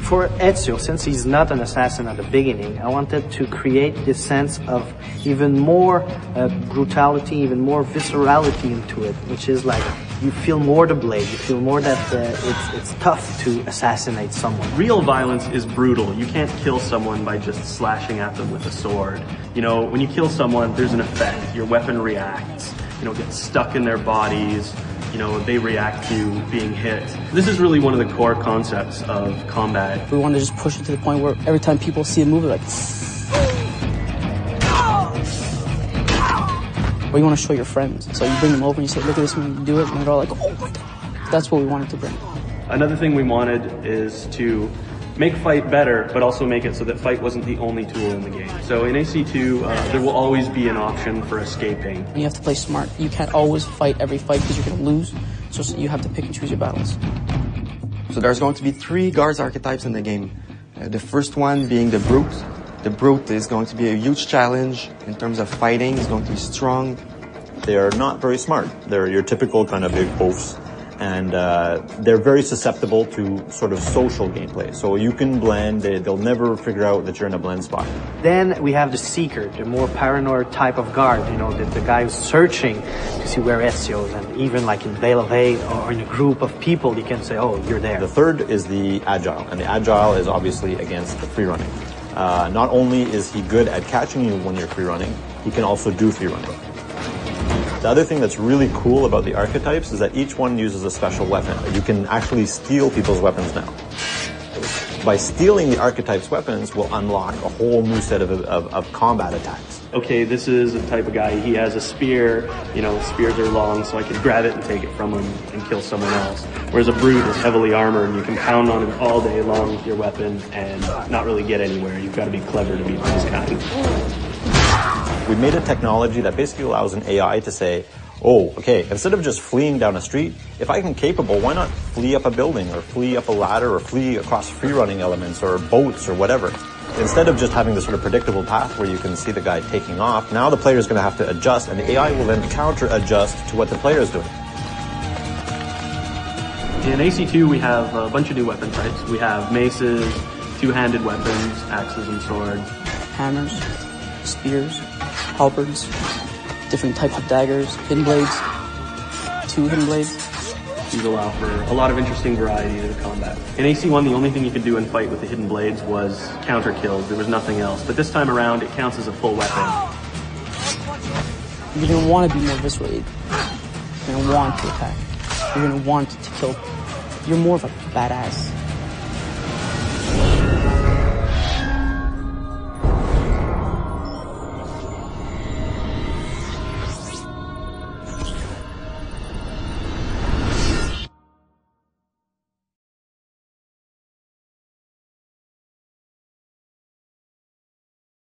For Ezio, since he's not an assassin at the beginning, I wanted to create this sense of even more brutality, even more viscerality into it, which is like you feel more the blade, you feel more that it's tough to assassinate someone. Real violence is brutal. You can't kill someone by just slashing at them with a sword. You know, when you kill someone, there's an effect. Your weapon reacts, you know, gets stuck in their bodies. You know, they react to being hit. This is really one of the core concepts of combat. We want to just push it to the point where every time people see a move, they're like... Or you want to show your friends. So you bring them over and you say, look at this when you do it, and they're all like, oh my God. That's what we wanted to bring. Another thing we wanted is to make fight better, but also make it so that fight wasn't the only tool in the game. So in AC2, there will always be an option for escaping. You have to play smart. You can't always fight every fight because you're going to lose. So you have to pick and choose your battles. So there's going to be 3 guards archetypes in the game. The first one being the Brute. The Brute is going to be a huge challenge in terms of fighting. It's going to be strong. They are not very smart. They're your typical kind of big oafs. And they're very susceptible to sort of social gameplay. So you can blend, they'll never figure out that you're in a blend spot. Then we have the Seeker, the more paranoid type of guard, you know, the guy who's searching to see where Ezio is, and even like in Veil of Hate or in a group of people, you can say, oh, you're there. The third is the Agile, and the Agile is obviously against the free running. Not only is he good at catching you when you're free running, he can also do free running. The other thing that's really cool about the archetypes is that each one uses a special weapon. You can actually steal people's weapons now. By stealing the archetypes' weapons will unlock a whole new set of combat attacks. Okay, this is a type of guy, he has a spear, you know, spears are long, so I can grab it and take it from him and kill someone else. Whereas a Brute is heavily armored and you can pound on him all day long with your weapon and not really get anywhere. You've got to be clever to beat this kind. We made a technology that basically allows an AI to say, oh, okay, instead of just fleeing down a street, if I'm capable, why not flee up a building or flee up a ladder or flee across free running elements or boats or whatever? Instead of just having this sort of predictable path where you can see the guy taking off, now the player is going to have to adjust, and the AI will then counter-adjust to what the player is doing. In AC2, we have a bunch of new weapon types. We have maces, two-handed weapons, axes and swords. Hammers, spears, halberds, different types of daggers, hidden blades, 2 hidden blades. These allow for a lot of interesting variety to the combat. In AC1, the only thing you could do in fight with the hidden blades was counter kills. There was nothing else. But this time around, it counts as a full weapon. You're going to want to be more visceral. You're going to want to attack. You're going to want to kill. You're more of a badass.